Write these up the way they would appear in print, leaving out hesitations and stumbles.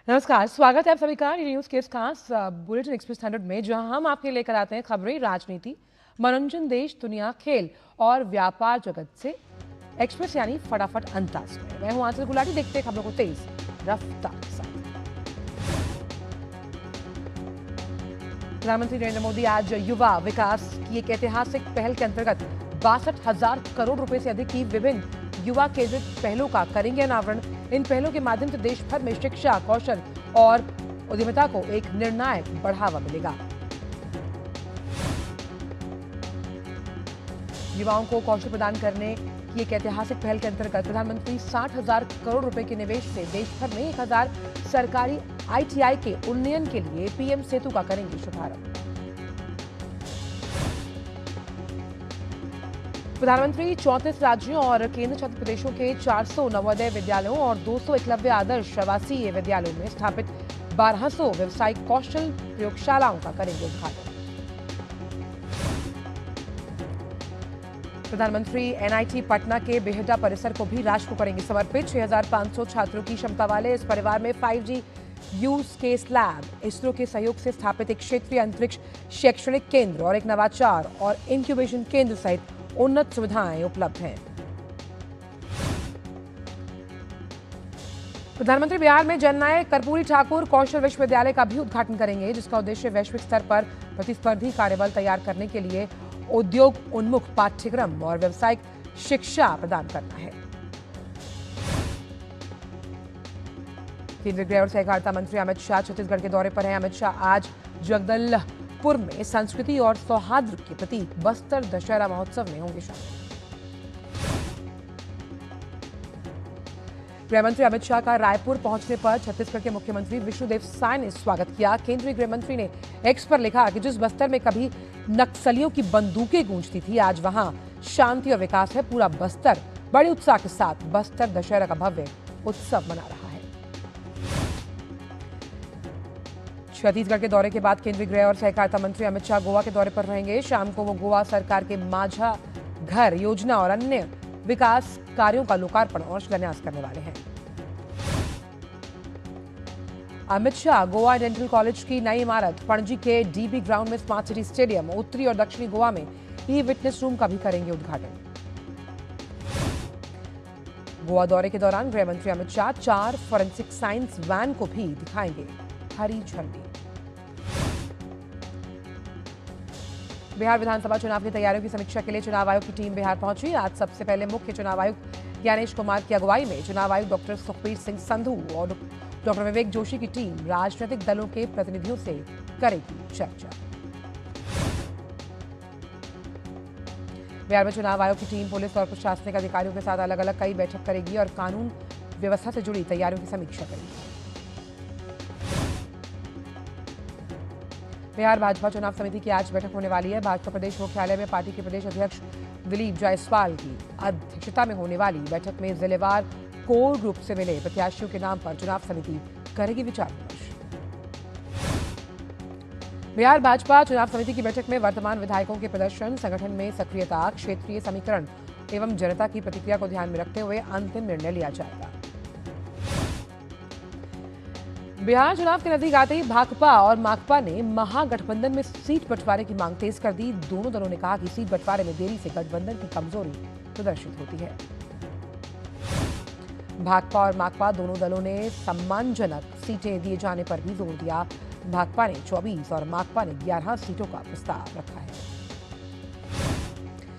नमस्कार, स्वागत है आप सभी का न्यूज के इस खास बुलेटिन एक्सप्रेस 100 में, जहां हम आपके लेकर आते हैं खबरें, राजनीति, मनोरंजन, देश दुनिया, खेल और व्यापार जगत से। एक्सप्रेस यानी फटाफट अंदाज में। मैं हूं आंचल गुलाटी। देखते हैं खबरों को तेज रफ्तार के साथ। प्रधानमंत्री नरेंद्र मोदी आज युवा विकास की एक ऐतिहासिक पहल के अंतर्गत 62,000 करोड़ रुपए से अधिक की विभिन्न युवा केंद्रित पहलों का करेंगे अनावरण। इन पहलों के माध्यम से देश भर में शिक्षा, कौशल और उद्यमिता को एक निर्णायक बढ़ावा मिलेगा। युवाओं को कौशल प्रदान करने की एक ऐतिहासिक पहल के अंतर्गत प्रधानमंत्री 60,000 करोड़ रुपए के निवेश से देश भर में 1,000 सरकारी ITI के उन्नयन के लिए PM सेतु का करेंगे शुभारंभ। प्रधानमंत्री 34 राज्यों और केंद्र शासित प्रदेशों के 400 नवोदय विद्यालयों और 200 एकलव्य आदर्श आवासीय विद्यालयों में स्थापित 1200 व्यावसायिक कौशल प्रयोगशालाओं का करेंगे उद्घाटन। प्रधानमंत्री NIT पटना के बेहटा परिसर को भी राष्ट्र को करेंगे समर्पित। 6,500 छात्रों की क्षमता वाले इस परिवार में 5G use case lab, ISRO के सहयोग से स्थापित एक क्षेत्रीय अंतरिक्ष शैक्षणिक केंद्र और एक नवाचार और इंक्यूबेशन केंद्र सहित उन्नत सुविधाएं उपलब्ध हैं। प्रधानमंत्री बिहार में जननायक कर्पूरी ठाकुर कौशल विश्वविद्यालय का भी उद्घाटन करेंगे, जिसका उद्देश्य वैश्विक स्तर पर प्रतिस्पर्धी कार्यबल तैयार करने के लिए उद्योग उन्मुख पाठ्यक्रम और व्यावसायिक शिक्षा प्रदान करना है। केंद्रीय गृह और सहकारिता मंत्री अमित शाह छत्तीसगढ़ के दौरे पर हैं। अमित शाह आज जगदलपुर में संस्कृति और सौहार्द के प्रतीक बस्तर दशहरा महोत्सव में होंगे शामिल। गृह मंत्री अमित शाह का रायपुर पहुंचने पर छत्तीसगढ़ के मुख्यमंत्री विष्णुदेव साय ने स्वागत किया। केंद्रीय गृह मंत्री ने एक्स पर लिखा कि जिस बस्तर में कभी नक्सलियों की बंदूकें गूंजती थी, आज वहां शांति और विकास है। पूरा बस्तर बड़े उत्साह के साथ बस्तर दशहरा का भव्य उत्सव मना रहा है। छत्तीसगढ़ के दौरे के बाद केंद्रीय गृह और सहकारिता मंत्री अमित शाह गोवा के दौरे पर रहेंगे। शाम को वो गोवा सरकार के माझा घर योजना और अन्य विकास कार्यों का लोकार्पण और शिलान्यास करने वाले हैं। अमित शाह गोवा डेंटल कॉलेज की नई इमारत, पणजी के DB ग्राउंड में स्मार्ट सिटी स्टेडियम, उत्तरी और दक्षिणी गोवा में ई-विटनेस रूम का भी करेंगे उद्घाटन। गोवा दौरे के दौरान गृह मंत्री Amit Shah 4 forensic science van को भी दिखाएंगे हरी झंडी। बिहार विधानसभा चुनाव की तैयारियों की समीक्षा के लिए चुनाव आयोग की टीम बिहार पहुंची। आज सबसे पहले मुख्य चुनाव आयुक्त ज्ञानेश कुमार की अगुवाई में चुनाव आयुक्त डॉक्टर सुखबीर सिंह संधू और डॉक्टर विवेक जोशी की टीम राजनीतिक दलों के प्रतिनिधियों से करेगी चर्चा। बिहार में चुनाव आयोग की टीम पुलिस और प्रशासनिक अधिकारियों के साथ अलग अलग कई बैठक करेगी और कानून व्यवस्था से जुड़ी तैयारियों की समीक्षा करेगी। बिहार भाजपा चुनाव समिति की आज बैठक होने वाली है। भाजपा प्रदेश मुख्यालय में पार्टी के प्रदेश अध्यक्ष दिलीप जायसवाल की अध्यक्षता में होने वाली बैठक में जिलेवार कोर ग्रुप से मिले प्रत्याशियों के नाम पर चुनाव समिति करेगी विचार विमर्श। बिहार भाजपा चुनाव समिति की बैठक में वर्तमान विधायकों के प्रदर्शन, संगठन में सक्रियता, क्षेत्रीय समीकरण एवं जनता की प्रतिक्रिया को ध्यान में रखते हुए अंतिम निर्णय लिया जाएगा। बिहार चुनाव के नजदीक आते ही भाकपा और माकपा ने महागठबंधन में सीट बंटवारे की मांग तेज कर दी। दोनों दलों ने कहा कि सीट बंटवारे में देरी से गठबंधन की कमजोरी प्रदर्शित होती है। भाकपा और माकपा दोनों दलों ने सम्मानजनक सीटें दिए जाने पर भी जोर दिया। भाकपा ने 24 और माकपा ने 11 सीटों का प्रस्ताव रखा है।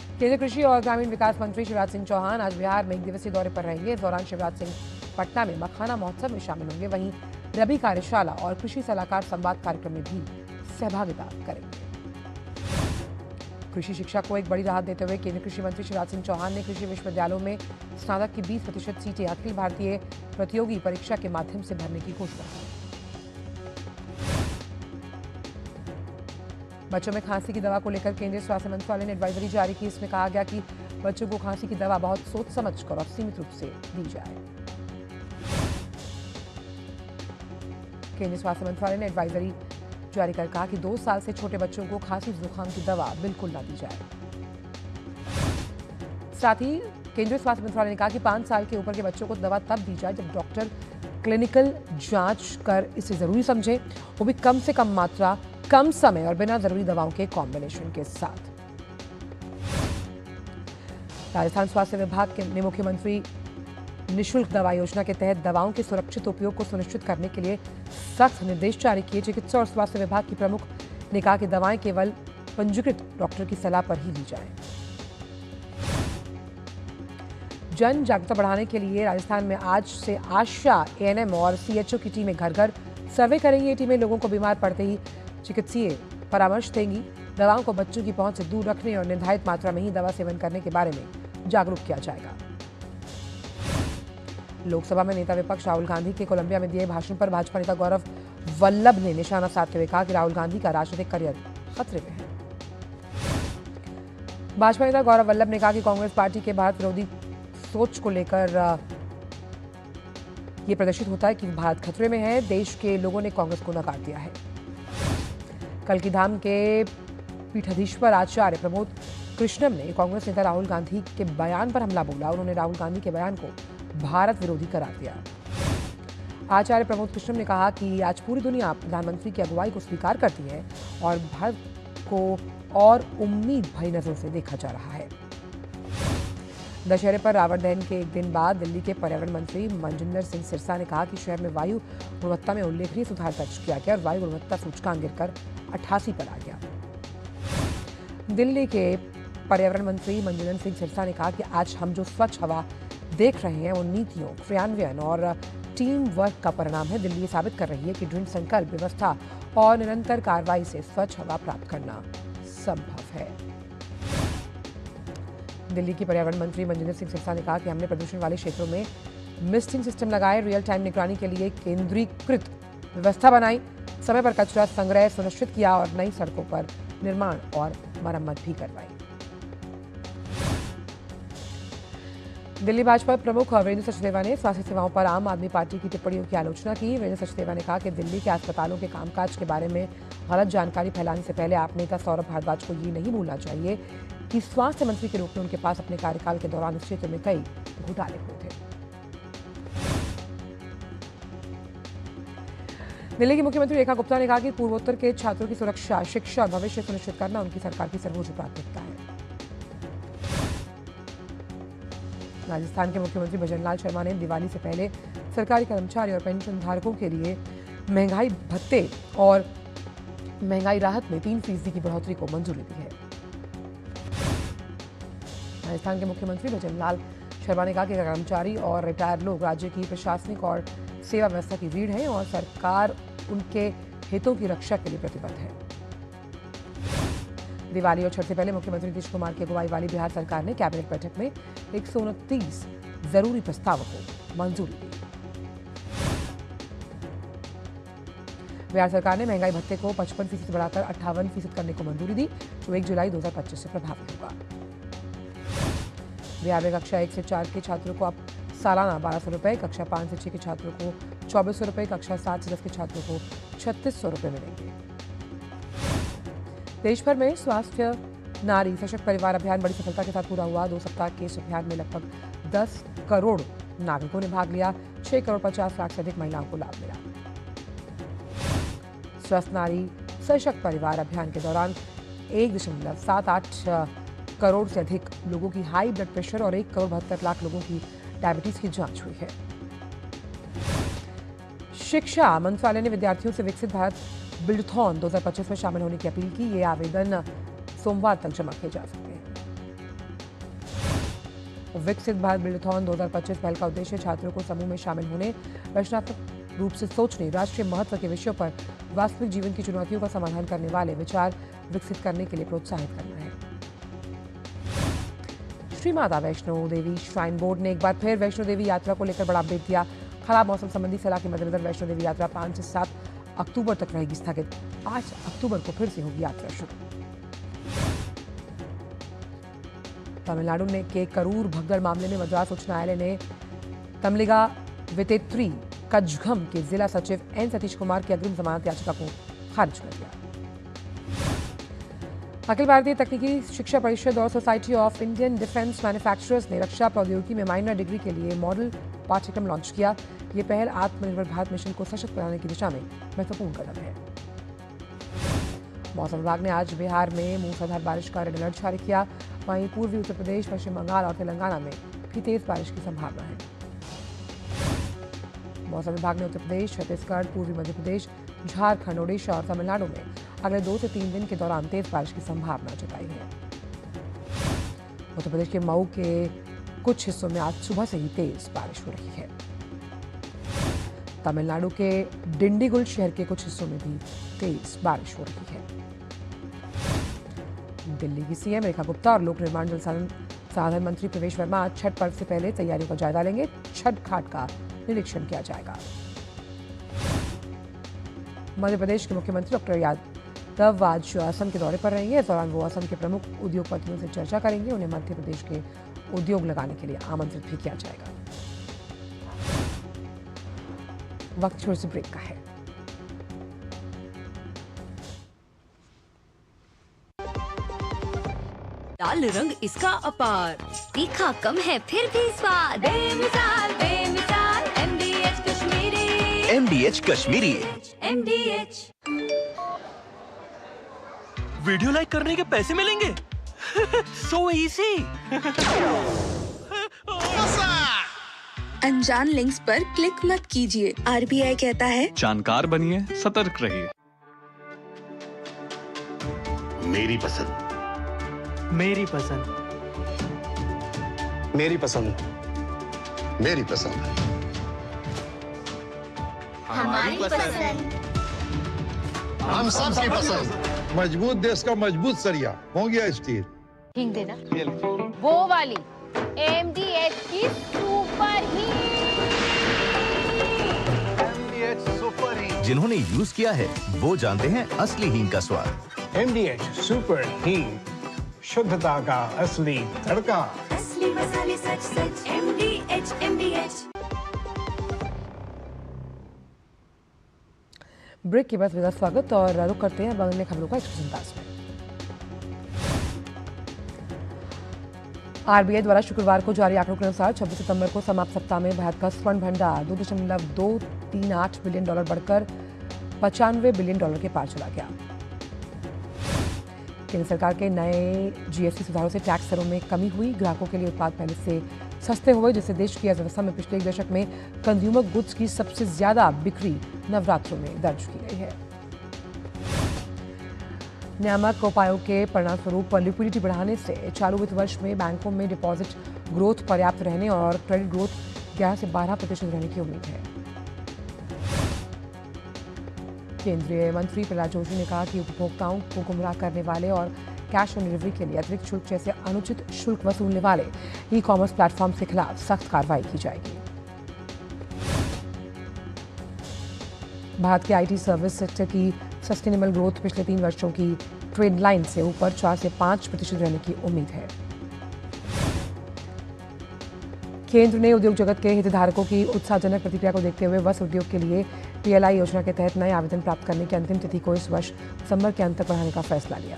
केंद्रीय कृषि और ग्रामीण विकास मंत्री शिवराज सिंह चौहान आज बिहार में 1 दिवसीय दौरे पर रहेंगे। इस दौरान शिवराज सिंह पटना में मखाना महोत्सव में शामिल होंगे। वहीं रबी कार्यशाला और कृषि सलाहकार संवाद कार्यक्रम में भी सहभागिता करेंगे। कृषि शिक्षा को एक बड़ी राहत देते हुए केंद्रीय कृषि मंत्री शिवराज सिंह चौहान ने कृषि विश्वविद्यालयों में स्नातक की 20% सीटें अखिल भारतीय प्रतियोगी परीक्षा के माध्यम से भरने की घोषणा की। बच्चों में खांसी की दवा को लेकर केंद्रीय स्वास्थ्य मंत्रालय ने एडवाइजरी जारी की। इसमें कहा गया कि बच्चों को खांसी की दवा बहुत सोच समझकर और सीमित रूप से दी जाए। केंद्रीय स्वास्थ्य मंत्रालय ने एडवाइजरी जारी कर कहा कि 2 साल से छोटे बच्चों को खांसी जुकाम की दवा बिल्कुल ना दी जाए। साथ ही केंद्रीय स्वास्थ्य मंत्रालय ने कहा कि 5 साल के ऊपर के बच्चों को दवा तब दी जाए जब डॉक्टर क्लिनिकल जांच कर इसे जरूरी समझें, वो भी कम से कम मात्रा, कम समय और बिना जरूरी दवाओं के कॉम्बिनेशन के साथ। राजस्थान स्वास्थ्य विभाग ने मुख्यमंत्री निःशुल्क दवा योजना के तहत दवाओं के सुरक्षित उपयोग को सुनिश्चित करने के लिए सख्त निर्देश जारी किए। चिकित्सा और स्वास्थ्य विभाग की प्रमुख ने कहा कि दवाएं केवल पंजीकृत डॉक्टर की सलाह पर ही ली जाएं। जन जागरूकता बढ़ाने के लिए राजस्थान में आज से आशा, एएनएम और सीएचओ की टीमें घर घर सर्वे करेंगी। ये टीमें लोगों को बीमार पड़ते ही चिकित्सीय परामर्श देंगी। दवाओं को बच्चों की पहुंच से दूर रखने और निर्धारित मात्रा में ही दवा सेवन करने के बारे में जागरूक किया जाएगा। लोकसभा में नेता विपक्ष राहुल गांधी के कोलंबिया में दिए भाषण पर भाजपा नेता गौरव वल्लभ ने निशाना साधते हुए कहा कि राहुल गांधी का राजनीतिक करियर खतरे में है। भाजपा नेता गौरव वल्लभ ने कहा कि कांग्रेस पार्टी के भारत विरोधी सोच को लेकर यह प्रदर्शित होता है कि भारत खतरे में है। देश के लोगों ने कांग्रेस को नकार दिया है। कल्की धाम के पीठाधीश्वर आचार्य प्रमोद कृष्णम ने कांग्रेस नेता राहुल गांधी के बयान पर हमला बोला। उन्होंने राहुल गांधी के बयान को भारत विरोधी करार दिया। आचार्य प्रमोद कृष्णम ने कहा कि आज पूरी दुनिया प्रधानमंत्री की अगुवाई को स्वीकार करती है और भारत को और उम्मीद भरी नजरों से देखा जा रहा है। दशहरे पर रावण दहन के एक दिन बाद दिल्ली के पर्यावरण मंत्री मनजिंदर सिंह सिरसा ने कहा कि शहर में वायु गुणवत्ता में उल्लेखनीय सुधार दर्ज किया गया और वायु गुणवत्ता सूचकांक गिरकर 88 पर आ गया। दिल्ली के पर्यावरण मंत्री मनजिंदर सिंह सिरसा ने कहा कि आज हम जो स्वच्छ हवा देख रहे हैं वो नीतियों, क्रियान्वयन और टीम वर्क का परिणाम है। दिल्ली ये साबित कर रही है कि दृढ़ संकल्प, व्यवस्था और निरंतर कार्रवाई से स्वच्छ हवा प्राप्त करना संभव है। दिल्ली की पर्यावरण मंत्री मनजिंदर सिंह सिरसा ने कहा कि हमने प्रदूषण वाले क्षेत्रों में मिस्टिंग सिस्टम लगाए, रियल टाइम निगरानी के लिए केंद्रीकृत व्यवस्था बनाई, समय पर कचरा संग्रह सुनिश्चित किया और नई सड़कों पर निर्माण और मरम्मत भी करवाई। दिल्ली भाजपा प्रमुख वीरेंद्र सचदेवा ने स्वास्थ्य सेवाओं पर आम आदमी पार्टी की टिप्पणियों की आलोचना की। वीरेंद्र सचदेवा ने कहा कि दिल्ली के अस्पतालों के कामकाज के बारे में गलत जानकारी फैलाने से पहले आप नेता सौरभ भारद्वाज को ये नहीं भूलना चाहिए कि स्वास्थ्य मंत्री के रूप में उनके पास अपने कार्यकाल के दौरान इस क्षेत्र में कई घोटाले हुए थे। दिल्ली की मुख्यमंत्री रेखा गुप्ता ने कहा कि पूर्वोत्तर के छात्रों की सुरक्षा, शिक्षा और भविष्य सुनिश्चित करना उनकी सरकार की सर्वोच्च प्राथमिकता है। राजस्थान के मुख्यमंत्री भजनलाल शर्मा ने दिवाली से पहले सरकारी कर्मचारी और पेंशन धारकों के लिए महंगाई भत्ते और महंगाई राहत में 3% की बढ़ोतरी को मंजूरी दी है। राजस्थान के मुख्यमंत्री भजनलाल शर्मा ने कहा कि कर्मचारी और रिटायर्ड लोग राज्य की प्रशासनिक और सेवा व्यवस्था की रीढ़ हैं और सरकार उनके हितों की रक्षा के लिए प्रतिबद्ध है। दिवाली और छठ से पहले मुख्यमंत्री नीतीश कुमार की अगुवाई वाली बिहार सरकार ने कैबिनेट बैठक में 129 जरूरी प्रस्तावों को मंजूरी दी। बिहार सरकार ने महंगाई भत्ते को 55% से बढ़ाकर 58% करने को मंजूरी दी, जो 1 जुलाई 2025 से प्रभावी होगा। बिहार में कक्षा 1 से 4 के छात्रों को अब सालाना 1200 रुपए, कक्षा 5 से 6 के छात्रों को 2400 रुपए, कक्षा 7 से 10 के छात्रों को 3600 रुपए मिलेंगे। देश भर में स्वास्थ्य नारी सशक्त परिवार अभियान बड़ी सफलता के साथ पूरा हुआ। 2 सप्ताह के इस अभियान में लगभग 10 करोड़ नागरिकों ने भाग लिया। 6 करोड़ 50 लाख से अधिक महिलाओं को लाभ मिला। स्वस्थ नारी सशक्त परिवार अभियान के दौरान 1.78 करोड़ से अधिक लोगों की हाई ब्लड प्रेशर और 1 करोड़ 72 लाख लोगों की डायबिटीज की जांच हुई है। शिक्षा मंत्रालय ने विद्यार्थियों से विकसित भारत बिल्डथॉन 2025 में शामिल होने की अपील की। ये आवेदन सोमवार तक जमा किए जा सकते हैं। विकसित भारत बिल्डथॉन 2025 पहल का उद्देश्य छात्रों को समूह में शामिल होने, रचनात्मक रूप से सोचने, राष्ट्रीय महत्व के विषयों पर वास्तविक जीवन की चुनौतियों का समाधान करने वाले विचार विकसित करने के लिए प्रोत्साहित करना है। श्री माता वैष्णो देवी श्राइन बोर्ड ने एक बार फिर वैष्णो देवी यात्रा को लेकर बड़ा अपडेट दिया। खराब मौसम संबंधी सलाह के मद्देनजर वैष्णो देवी यात्रा 5 से 7 अक्टूबर तक रहेगी स्थगित। 8 अक्टूबर को फिर से होगी यात्रा शुरू। तमिलनाडु के करूर भगदड़ मामले में मद्रास उच्च न्यायालय ने तमलिगा वितेत्री कझगम के जिला सचिव एन सतीश कुमार की अग्रिम जमानत याचिका को खारिज कर दिया। अखिल भारतीय तकनीकी शिक्षा परिषद और society of Indian defence manufacturers ने रक्षा प्रौद्योगिकी में माइनर डिग्री के लिए मॉडल पाठ्यक्रम लॉन्च किया। ये पहल आत्मनिर्भर भारत मिशन को सशक्त बनाने की दिशा में महत्वपूर्ण कदम है। मौसम विभाग ने आज बिहार में मूसलाधार बारिश का रेड अलर्ट जारी किया। वहीं पूर्वी उत्तर प्रदेश, पश्चिम बंगाल और तेलंगाना में भी तेज बारिश की संभावना है। मौसम विभाग ने उत्तर प्रदेश, छत्तीसगढ़, पूर्वी मध्य प्रदेश, झारखंड, ओडिशा और तमिलनाडु में अगले 2 से 3 दिन के दौरान तेज बारिश की संभावना जताई है। उत्तर प्रदेश के मऊ के कुछ हिस्सों में आज सुबह से ही तेज बारिश हो रही है। तमिलनाडु के डिंडीगुल शहर के कुछ हिस्सों में भी तेज बारिश हो रही है। दिल्ली की सीएम रेखा गुप्ता और लोक निर्माण जल संसाधन मंत्री प्रवेश वर्मा आज छठ पर्व से पहले तैयारियों का जायजा लेंगे। छठ घाट का निरीक्षण किया जाएगा। मध्य प्रदेश के मुख्यमंत्री डॉक्टर यादव आज असम के दौरे पर रहेंगे। इस दौरान वो असम के प्रमुख उद्योगपतियों से चर्चा करेंगे। उन्हें मध्य प्रदेश के उद्योग लगाने के लिए आमंत्रित भी किया जाएगा। वक्त छोटे से ब्रेक का है। लाल रंग इसका अपार, तीखा कम है फिर भी स्वाद, बेमिसाल बेमिसाल MDH Kashmiri. MDH Kashmiri. MDH। Video like करने के पैसे मिलेंगे। So easy. अनजान लिंक्स पर क्लिक मत कीजिए। RBI कहता है जानकार बनिए, सतर्क रहिए। मेरी पसंद, मेरी पसंद, मेरी पसंद, मेरी पसंद, हमारी पसंद। हम सबकी पसंद। मजबूत देश का मजबूत सरिया हो गया स्टील। हिंग देना, वो वाली MDH की सुपर हीट। जिन्होंने यूज किया है वो जानते हैं असली हींग का स्वाद। MDH सुपर हीट, शुद्धता का असली तड़का। असली मसाले सच सच MDH। ब्रेक के बाद मेरा स्वागत और रुक करते हैं बगल में खबरों का अंदाज में। RBI द्वारा शुक्रवार को जारी आंकड़ों के अनुसार 26 सितंबर को समाप्त सप्ताह में भारत का स्वर्ण भंडार $2.238 बिलियन बढ़कर $95 बिलियन के पार चला गया। केंद्र सरकार के नए GST सुधारों से टैक्स दरों में कमी हुई। ग्राहकों के लिए उत्पाद पहले से सस्ते हुए, जिससे देश की अर्थव्यवस्था में पिछले 1 दशक में कंज्यूमर गुड्स की सबसे ज्यादा बिक्री नवरात्रों में दर्ज की गई है। नियामक उपायों के परिणामस्वरूप लिक्विडिटी बढ़ाने से चालू वित्त वर्ष में बैंकों में डिपॉजिट ग्रोथ पर्याप्त रहने और क्रेडिट ग्रोथ 11 से 12% रहने की उम्मीद है। केंद्रीय मंत्री प्रहलाद जोशी ने कहा कि उपभोक्ताओं को गुमराह करने वाले और कैश ऑन डिलीवरी के लिए अतिरिक्त शुल्क जैसे अनुचित शुल्क वसूलने वाले ई-कॉमर्स प्लेटफॉर्म के खिलाफ सख्त कार्रवाई की जाएगी। भारत के IT सर्विस सेक्टर की सस्टेनेबल ग्रोथ पिछले 3 वर्षों की ट्रेंड लाइन से ऊपर 4 से 5% रहने की उम्मीद है। केंद्र ने उद्योग जगत के हितधारकों की उत्साहजनक प्रतिक्रिया को देखते हुए वस्त्र उद्योग के लिए PLI योजना के तहत नए आवेदन प्राप्त करने की अंतिम तिथि को इस वर्ष दिसंबर के अंत तक बढ़ाने का फैसला लिया।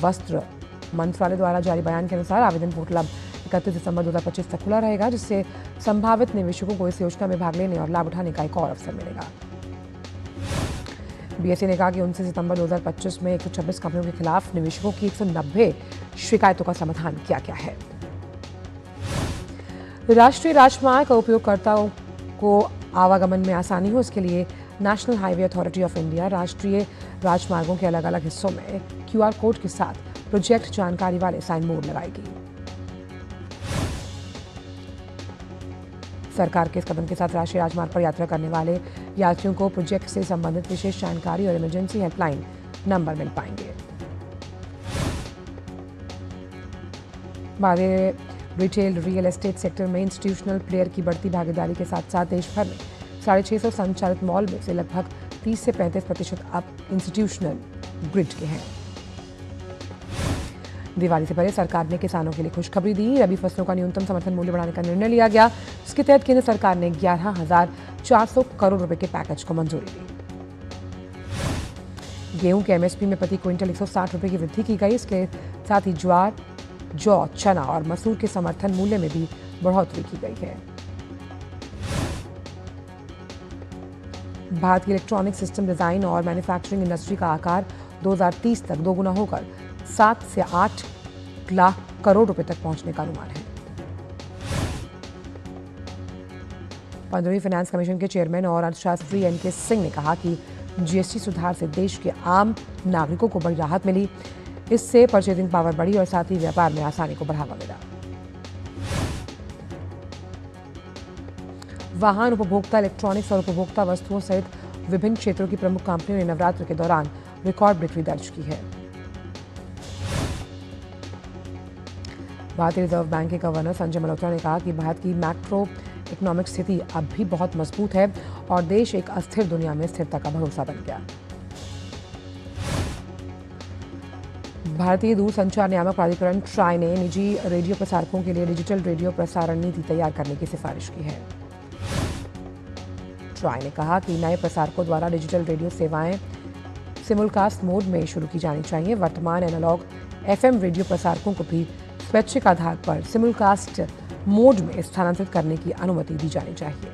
वस्त्र मंत्रालय द्वारा जारी बयान के अनुसार आवेदन पोर्टल अब 31 दिसंबर 2025 तक खुला रहेगा, जिससे संभावित निवेशकों को इस योजना में भाग लेने और लाभ उठाने का एक और अवसर मिलेगा। BSE ने कहा कि 29 सितंबर 2025 में 126 कंपनियों के खिलाफ निवेशकों की 190 शिकायतों का समाधान किया गया है। राष्ट्रीय राजमार्ग उपयोगकर्ताओं को आवागमन में आसानी हो, इसके लिए national highway authority of India राष्ट्रीय राजमार्गों के अलग अलग हिस्सों में QR कोड के साथ प्रोजेक्ट जानकारी वाले साइन बोर्ड लगाएगी। सरकार के इस कदम के साथ राष्ट्रीय राजमार्ग पर यात्रा करने वाले यात्रियों को प्रोजेक्ट से संबंधित विशेष जानकारी और इमरजेंसी हेल्पलाइन नंबर मिल पाएंगे। भारतीय रिटेल रियल एस्टेट सेक्टर में इंस्टीट्यूशनल प्लेयर की बढ़ती भागीदारी के साथ साथ देश भर में 650 संचालित मॉल में से लगभग 30 से 35% अब इंस्टीट्यूशनल ग्रिड के हैं। दिवाली से पहले सरकार ने किसानों के लिए खुशखबरी दी। रबी फसलों का न्यूनतम समर्थन मूल्य बढ़ाने का निर्णय लिया गया। इसके तहत केंद्र सरकार ने 11,400 करोड़ रुपए के पैकेज को मंजूरी दी। गेहूं के एमएसपी में प्रति क्विंटल 160 रुपए की वृद्धि की गई। इसके साथ ही ज्वार, जौ, चना और मसूर के समर्थन मूल्य में भी बढ़ोतरी की गई है। भारत की इलेक्ट्रॉनिक सिस्टम डिजाइन और मैन्युफैक्चरिंग इंडस्ट्री का आकार 2030 तक दोगुना होकर 7 से 8 लाख करोड़ रुपए तक पहुंचने का अनुमान है। 15वीं फाइनेंस कमीशन के चेयरमैन और अर्थशास्त्री एनके सिंह ने कहा कि जीएसटी सुधार से देश के आम नागरिकों को बड़ी राहत मिली। इससे परचेजिंग पावर बढ़ी और साथ ही व्यापार में आसानी को बढ़ावा मिला। वाहन, उपभोक्ता इलेक्ट्रॉनिक्स और उपभोक्ता वस्तुओं सहित विभिन्न क्षेत्रों की प्रमुख कंपनियों ने नवरात्र के दौरान रिकॉर्ड बिक्री दर्ज की है। भारतीय रिजर्व बैंक के गवर्नर संजय मल्होत्रा ने कहा कि भारत की मैक्रो इकोनॉमिक स्थिति अब भी बहुत मजबूत है और देश एक अस्थिर दुनिया में स्थिरता का भरोसा बन गया। भारतीय दूरसंचार नियामक प्राधिकरण ट्राई ने निजी रेडियो प्रसारकों के लिए डिजिटल रेडियो प्रसारण नीति तैयार करने की सिफारिश की है। ट्राई ने कहा कि नए प्रसारकों द्वारा डिजिटल रेडियो सेवाएं सिमुलकास्ट मोड में शुरू की जानी चाहिए। वर्तमान एनालॉग एफएम रेडियो प्रसारकों को भी स्वैच्छिक आधार पर सिमुलकास्ट मोड में स्थानांतरित करने की अनुमति दी जानी चाहिए।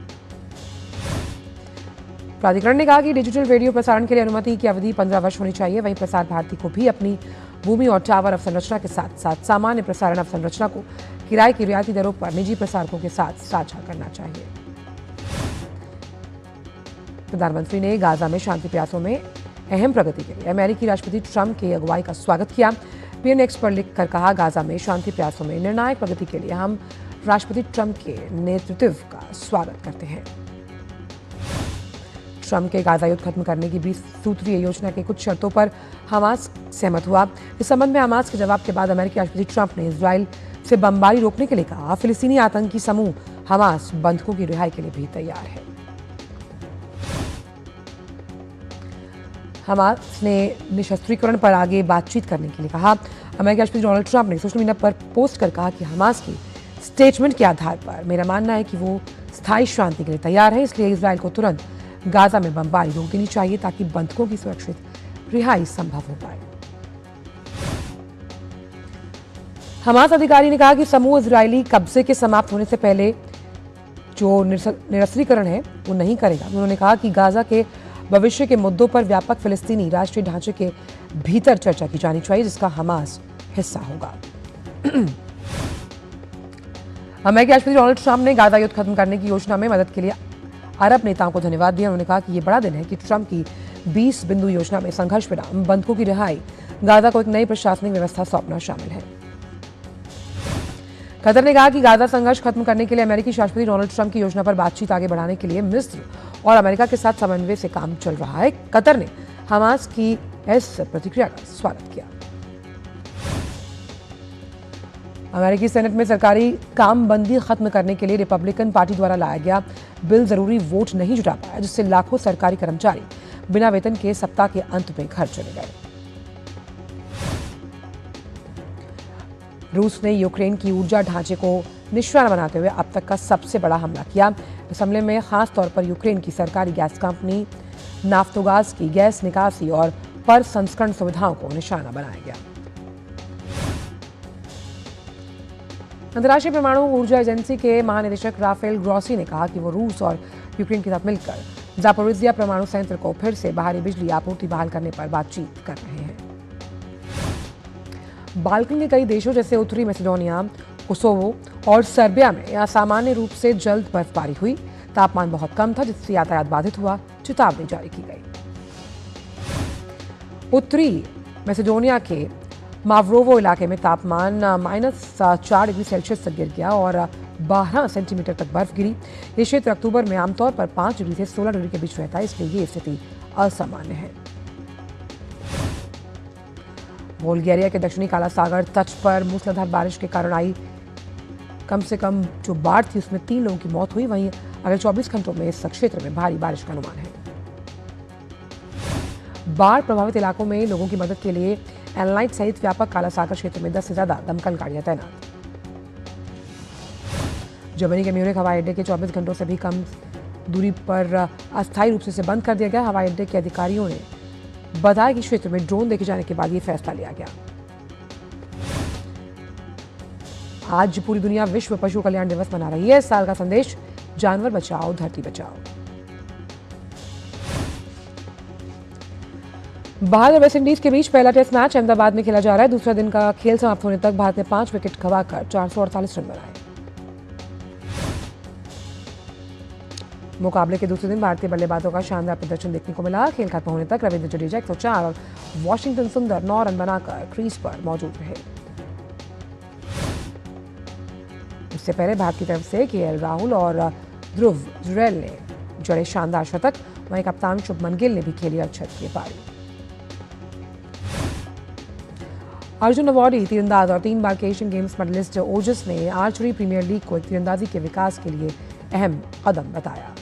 प्राधिकरण ने कहा कि डिजिटल रेडियो प्रसारण के लिए अनुमति की अवधि 15 वर्ष होनी चाहिए। वहीं प्रसार भारती को भी अपनी भूमि और टावर अवसंरचना के साथ साथ सामान्य प्रसारण अवसंरचना को किराए की रियायती दरों पर निजी प्रसारकों के साथ साझा करना चाहिए। प्रधानमंत्री ने गाजा में शांति प्रयासों में अहम प्रगति के लिए अमेरिकी राष्ट्रपति ट्रंप की अगुवाई का स्वागत किया। पीएन एक्स पर लिखकर कहा, गाजा में शांति प्रयासों में निर्णायक प्रगति के लिए हम राष्ट्रपति ट्रंप के नेतृत्व का स्वागत करते हैं। ट्रंप के गाजा युद्ध खत्म करने की 20 सूत्रीय योजना के कुछ शर्तों पर हमास सहमत हुआ। इस संबंध में हमास के जवाब के बाद अमेरिकी राष्ट्रपति ट्रंप ने इजराइल से बमबारी रोकने के लिए कहा। फिलिस्तीनी आतंकी समूह हमास बंधकों की रिहाई के लिए भी तैयार है। हमास ने निशस्त्रीकरण पर आगे बातचीत करने के लिए कहा। अमेरिकी राष्ट्रपति डोनाल्ड ट्रंप ने सोशल मीडिया पर पोस्ट कर कहा कि हमास की स्टेटमेंट के आधार पर मेरा मानना है कि वो स्थायी शांति के लिए तैयार है, इसलिए इजराइल को तुरंत गाजा में बमबारी रोक देनी चाहिए ताकि बंधकों की सुरक्षित रिहाई संभव हो पाए। हमास अधिकारी ने कहा कि समूह इजरायली कब्जे के समाप्त होने से पहले जो निरस्त्रीकरण है वो नहीं करेगा। उन्होंने कहा कि गाजा के भविष्य के मुद्दों पर व्यापक फिलिस्तीनी राष्ट्रीय ढांचे के भीतर चर्चा की जानी चाहिए, जिसका हमास हिस्सा होगा। अमेरिकी राष्ट्रपति डोनाल्ड ट्रंप ने गाजा युद्ध खत्म करने की योजना में मदद के लिए अरब नेताओं को धन्यवाद दिया। उन्होंने कहा कि यह बड़ा दिन है कि ट्रंप की 20 बिंदु योजना में संघर्ष विराम, बंधकों की रिहाई, गाजा को एक नई प्रशासनिक व्यवस्था सौंपना शामिल है। कतर ने कहा कि गाजा संघर्ष खत्म करने के लिए अमेरिकी राष्ट्रपति डोनाल्ड ट्रंप की योजना पर बातचीत आगे बढ़ाने के लिए मिस्र और अमेरिका के साथ समन्वय से काम चल रहा है। कतर ने हमास की इस प्रतिक्रिया का स्वागत किया। अमेरिकी सेनेट में सरकारी कामबंदी खत्म करने के लिए रिपब्लिकन पार्टी द्वारा लाया गया बिल जरूरी वोट नहीं जुटा पाया, जिससे लाखों सरकारी कर्मचारी बिना वेतन के सप्ताह के अंत में घर चले गए। रूस ने यूक्रेन की ऊर्जा ढांचे को निशाना बनाते हुए अब तक का सबसे बड़ा हमला किया। इस हमले में खास तौर पर यूक्रेन की सरकारी गैस कंपनी नाफ्टोगाज की गैस निकासी और प्रसंस्करण सुविधाओं को निशाना बनाया गया। अंतर्राष्ट्रीय परमाणु ऊर्जा एजेंसी के महानिदेशक राफेल ग्रॉसी ने कहा कि वो रूस और यूक्रेन के साथ मिलकर जापोरिजिया परमाणु संयंत्र को फिर से बाहरी बिजली आपूर्ति बहाल करने पर बातचीत कर रहे हैं। बाल्कन के कई देशों जैसे उत्तरी मैसेडोनिया, कोसोवो और सर्बिया में असामान्य रूप से जल्द बर्फबारी हुई। तापमान बहुत कम था, जिससे यातायात बाधित हुआ। चेतावनी जारी की गई। उत्तरी मैसेडोनिया के मावरोवो इलाके में तापमान -4 डिग्री सेल्सियस तक गिर गया और 12 सेंटीमीटर तक बर्फ गिरी। ये क्षेत्र अक्टूबर में आमतौर पर 5 डिग्री से 16 डिग्री के बीच रहता है, इसलिए ये स्थिति असामान्य है। बुल्गारिया के दक्षिणी काला सागर तट पर मूसलाधार बारिश के कारण आई कम से कम जो बाढ़ थी उसमें 3 लोगों की मौत हुई। वहीं अगले 24 घंटों में इस क्षेत्र में भारी बारिश का अनुमान है। बाढ़ प्रभावित इलाकों में लोगों की मदद के लिए एनलाइट सहित व्यापक काला सागर क्षेत्र में 10 से ज्यादा दमकल गाड़ियां तैनात। जर्मनी के म्यूनिख हवाई अड्डे के 24 घंटों से भी कम दूरी पर अस्थायी रूप से बंद कर दिया गया। हवाई अड्डे के अधिकारियों ने बताया कि क्षेत्र में ड्रोन देखे जाने के बाद ये फैसला लिया गया। आज पूरी दुनिया विश्व पशु कल्याण दिवस मना रही है। इस साल का संदेश जानवर बचाओ धरती बचाओ। भारत और वेस्टइंडीज के बीच पहला टेस्ट मैच अहमदाबाद में खेला जा रहा है। दूसरा दिन का खेल समाप्त होने तक भारत ने 5 विकेट खवाकर 448 रन बनाए। मुकाबले के दूसरे दिन भारतीय बल्लेबाजों का शानदार प्रदर्शन देखने को मिला। खेल खत्म होने तक रविंद्र जडेजा 104 और वॉशिंगटन सुंदर 9 रन बनाकर क्रीज पर मौजूद रहे। इससे पहले भारत की तरफ से केएल राहुल और ध्रुव जुरैल ने जड़े शानदार शतक। वहीं कप्तान शुभमन गिल ने भी खेली अर्धशत की पारी। अर्जुन अवार्डी तीरंदाज और 3 बार के एशियन गेम्स मेडलिस्ट ओजस ने आर्चरी प्रीमियर लीग को तीरंदाजी के विकास के लिए अहम कदम बताया।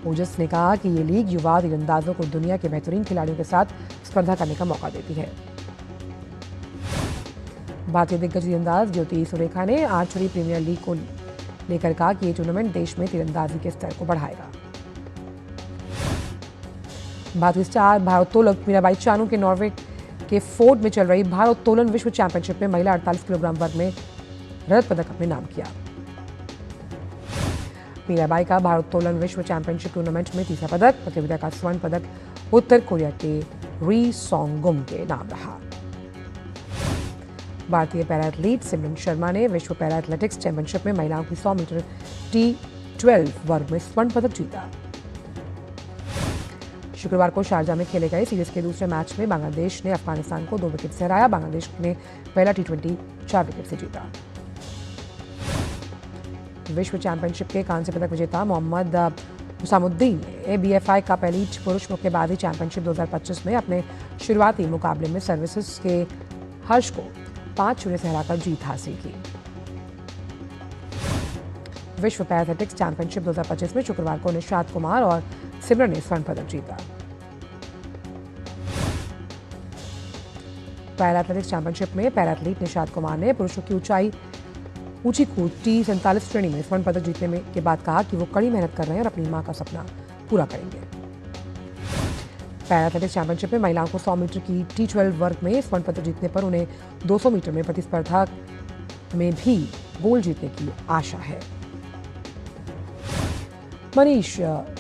ओजस ने कहा कि ये लीग युवा तीरंदाजों को दुनिया के बेहतरीन खिलाड़ियों के साथ स्पर्धा करने का मौका देती है। भारतीय दिग्गज तीरंदाज ज्योति सुरेखा ने आर्चरी प्रीमियर लीग को लेकर कहा कि ये टूर्नामेंट देश में तीरंदाजी के स्तर को बढ़ाएगा। भारतीय स्टार भारोत्तोलक मीराबाई चानू के नॉर्वे के फोर्ड में चल रही भारोत्तोलन विश्व चैंपियनशिप में महिला 48 किलोग्राम वर्ग में रजत पदक अपने नाम किया। मीराबाई का भारोत्तोलन विश्व चैंपियनशिप टूर्नामेंट में तीसरा पदक, प्रतियोगिता का स्वर्ण पदक उत्तर कोरिया के री सोंगगुम के नाम रहा। भारतीय पैरा एथलीट सिमरन शर्मा ने विश्व पैरा एथलेटिक्स चैंपियनशिप में महिलाओं की 100 मीटर T12 वर्ग में स्वर्ण पदक जीता। शुक्रवार को शारजा में खेले गए सीरीज के दूसरे मैच में बांग्लादेश ने अफगानिस्तान को 2 विकेट से हराया। बांग्लादेश ने पहला T20 4 विकेट से जीता। विश्व चैंपियनशिप के कांस्य पदक विजेता मोहम्मद हुसामुद्दीन ने ABFI का पहली पुरुष मुक्केबाजी चैंपियनशिप 2025 में अपने शुरुआती मुकाबले में सर्विसेज के हर्ष को 5-0 से हराकर जीत हासिल की। विश्व पैरा एथलेटिक्स चैंपियनशिप 2025 में शुक्रवार को निशात कुमार और सिमरन ने स्वर्ण पदक जीता। पैरा एथलेटिक्स चैंपियनशिप में पैरा एथलीट निशात कुमार ने पुरुषों की ऊंची कूद T47 श्रेणी में स्वर्ण पदक जीतने के बाद कहा कि वो कड़ी मेहनत कर रहे हैं और अपनी मां का सपना पूरा करेंगे। पैरा एथलेटिक्स चैंपियनशिप में महिलाओं को 100 मीटर की T12 वर्ग में स्वर्ण पदक जीतने पर उन्हें 200 मीटर में प्रतिस्पर्धा में भी गोल्ड जीतने की आशा है। मनीष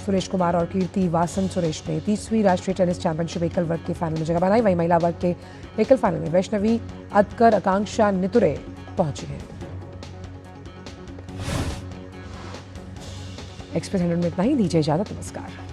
सुरेश कुमार और कीर्ति वासन सुरेश ने 30वीं राष्ट्रीय टेनिस चैंपियनशिप एकल वर्ग के फाइनल में जगह बनाई। वहीं महिला वर्ग के एकल फाइनल में वैष्णवी अतकर आकांक्षा नितुरे पहुंची हैं। एक्सप्रेस 100 में इतना ही। दीजिए इजाजत, नमस्कार।